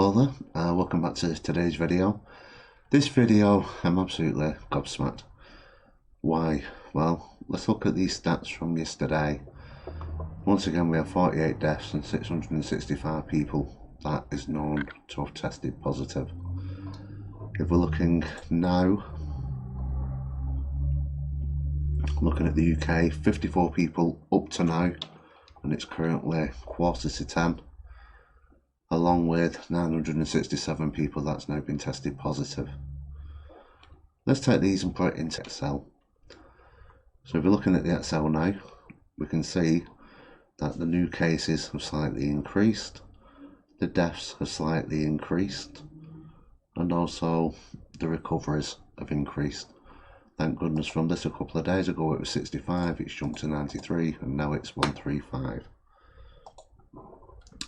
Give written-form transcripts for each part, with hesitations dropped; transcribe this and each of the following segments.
Hello there, welcome back to today's video. This video, I'm absolutely gobsmacked. Why? Well, let's look at these stats from yesterday. Once again, we have 48 deaths and 665 people that is known to have tested positive. If we're looking now, looking at the UK, 54 people up to now, and it's currently 9:45, along with 967 people that's now been tested positive. Let's take these and put it into Excel. So if we're looking at the Excel now, we can see that the new cases have slightly increased, the deaths have slightly increased, and also the recoveries have increased. Thank goodness, from this a couple of days ago it was 65, it's jumped to 93, and now it's 135.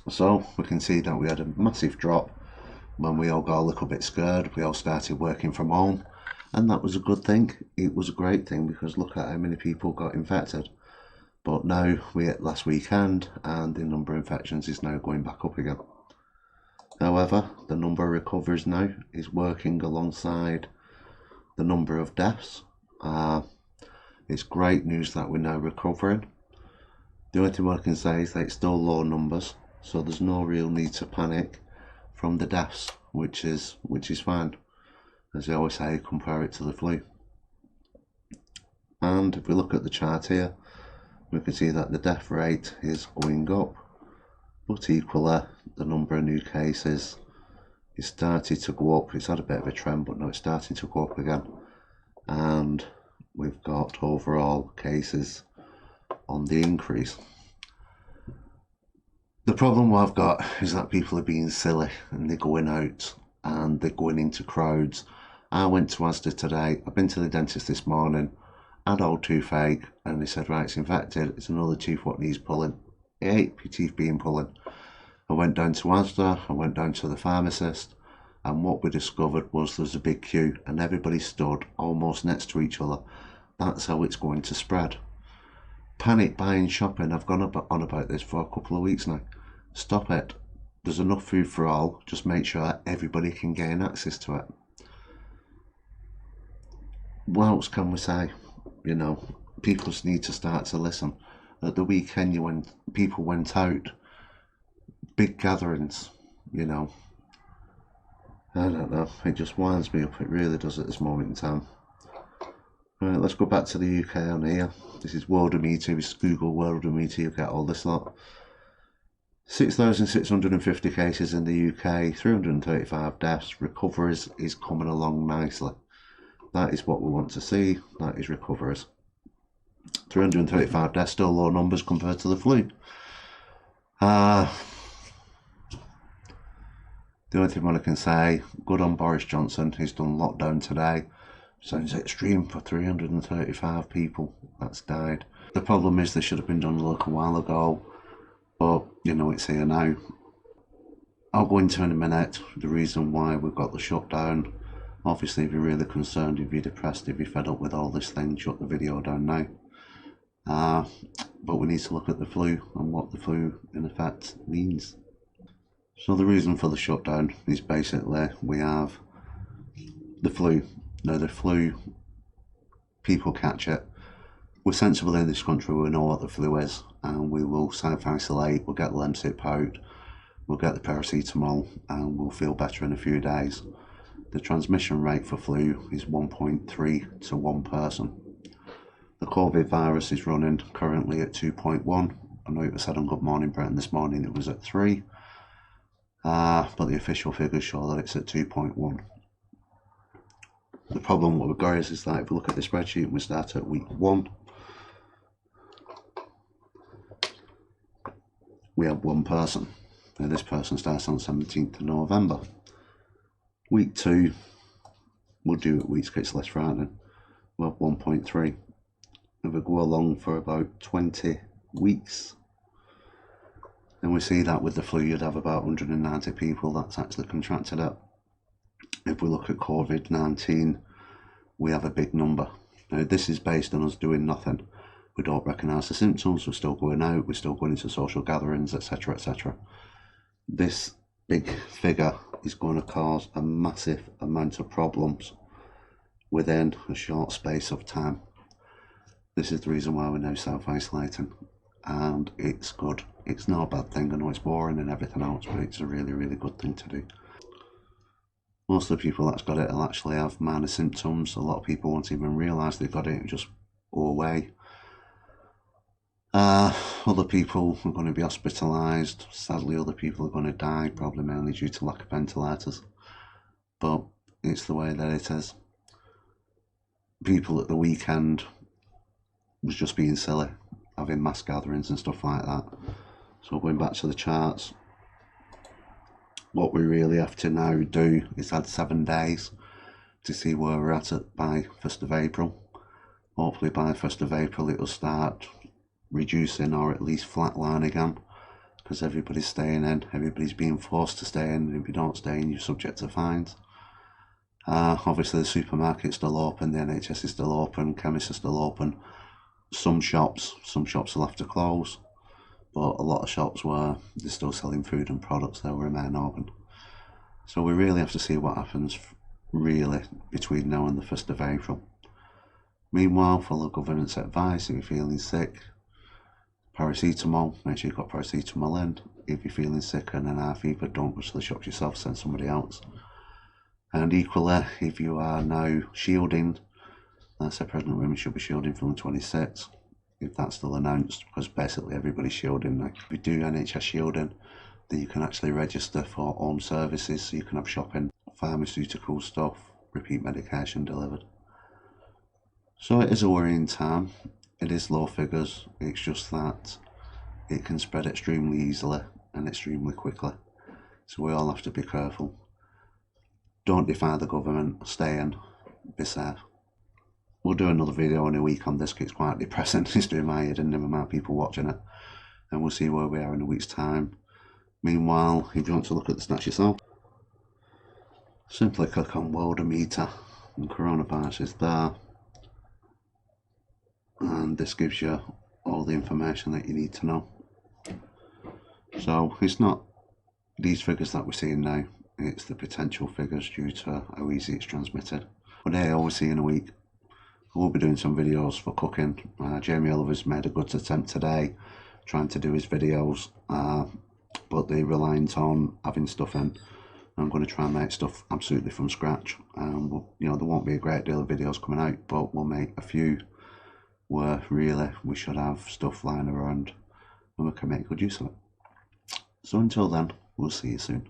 So we can see that we had a massive drop when we all got a little bit scared. We all started working from home, and that was a good thing. It was a great thing because look at how many people got infected. But now we hit last weekend and the number of infections is now going back up again. However, the number of recoveries now is working alongside the number of deaths. It's great news that we're now recovering. The only thing I can say is that it's still low numbers, so there's no real need to panic from the deaths, which is fine. As I always say, compare it to the flu. And if we look at the chart here, we can see that the death rate is going up, but equally the number of new cases is starting to go up. It's had a bit of a trend, but now it's starting to go up again, and we've got overall cases on the increase. The problem I've got is that people are being silly and they're going out and they're going into crowds. I went to Asda today, I've been to the dentist this morning, had old toothache, and they said, right, it's infected, it's another tooth what needs pulling. It ain't your teeth being pulling. I went down to Asda, I went down to the pharmacist, and what we discovered was there's a big queue and everybody stood almost next to each other. That's how it's going to spread. Panic buying shopping, I've gone on about this for a couple of weeks now. Stop it. There's enough food for all, just make sure everybody can gain access to it. What else can we say? You know, people need to start to listen. At the weekend, people went out, big gatherings, you know. I don't know, it just winds me up, it really does at this moment in time. Right, let's go back to the UK on here. This is Worldometer, this is Google Worldometer, you get all this lot. 6,650 cases in the UK, 335 deaths, recoveries is coming along nicely. That is what we want to see, that is recoveries. 335 deaths, still low numbers compared to the flu. The only thing I can say, good on Boris Johnson, he's done lockdown today. Sounds extreme for 335 people that's died. The problem is they should have been done a little while ago, but you know, it's here now. I'll go into in a minute the reason why we've got the shutdown. Obviously, if you're really concerned, if you're depressed, if you're fed up with all this thing, shut the video down now. But we need to look at the flu and what the flu in effect means. So the reason for the shutdown is basically we have the flu. Now the flu, people catch it. We're sensible in this country, we know what the flu is, and we will self-isolate, we'll get the Lemsip out, we'll get the paracetamol, and we'll feel better in a few days. The transmission rate for flu is 1.3 to 1 person. The COVID virus is running currently at 2.1. I know it was said on Good Morning Britain this morning it was at 3. But the official figures show that it's at 2.1. The problem what we've got is that if we look at the spreadsheet and we start at week 1, we have 1 person. Now this person starts on 17th of November. Week 2, we'll do it weeks, it's less frightening. We'll have 1.3. If we go along for about 20 weeks, then we see that with the flu you'd have about 190 people that's actually contracted it. If we look at COVID-19, we have a big number. Now this is based on us doing nothing. We don't recognise the symptoms, we're still going out, we're still going into social gatherings, etc, etc. This big figure is going to cause a massive amount of problems within a short space of time. This is the reason why we're now self-isolating, and it's good. It's not a bad thing. I know it's boring and everything else, but it's a really, really good thing to do. Most of the people that's got it will actually have minor symptoms. A lot of people won't even realise they've got it and just go away. Other people are going to be hospitalised. Sadly, other people are going to die, probably mainly due to lack of ventilators. But it's the way that it is. People at the weekend was just being silly, having mass gatherings and stuff like that. So going back to the charts, what we really have to now do is add 7 days to see where we're at by 1st of April. Hopefully by 1st of April it will start reducing or at least flatline again, because everybody's staying in, everybody's being forced to stay in, and if you don't stay in you're subject to fines. Obviously the supermarket's still open, the NHS is still open, chemists are still open. Some shops will have to close, but a lot of shops where they're still selling food and products, they'll remain open. So we really have to see what happens really between now and the 1st of April. Meanwhile, follow government's advice. If you're feeling sick, paracetamol, make sure you've got paracetamol in. If you're feeling sick and an high fever, don't go to the shops yourself, send somebody else. And equally, if you are now shielding, let's say pregnant women should be shielding from the 26th, if that's still announced, because basically everybody's shielding now. If you do NHS shielding, then you can actually register for home services, so you can have shopping, pharmaceutical stuff, repeat medication delivered. So it is a worrying time. It is low figures. It's just that it can spread extremely easily and extremely quickly. So we all have to be careful. Don't defy the government. Stay in. Be safe. We'll do another video in a week on this, because it's quite depressing. It's doing my head and never mind people watching it. And we'll see where we are in a week's time. Meanwhile, if you want to look at the stats yourself, simply click on Worldometer and coronavirus is there. And this gives you all the information that you need to know. So it's not these figures that we're seeing now, it's the potential figures due to how easy it's transmitted. But hey, always see you in a week. I will be doing some videos for cooking. Jamie Oliver's made a good attempt today trying to do his videos, but they're reliant on having stuff in. I'm going to try and make stuff absolutely from scratch. You know, there won't be a great deal of videos coming out, but we'll make a few where really we should have stuff lying around and we can make good use of it. So until then, we'll see you soon.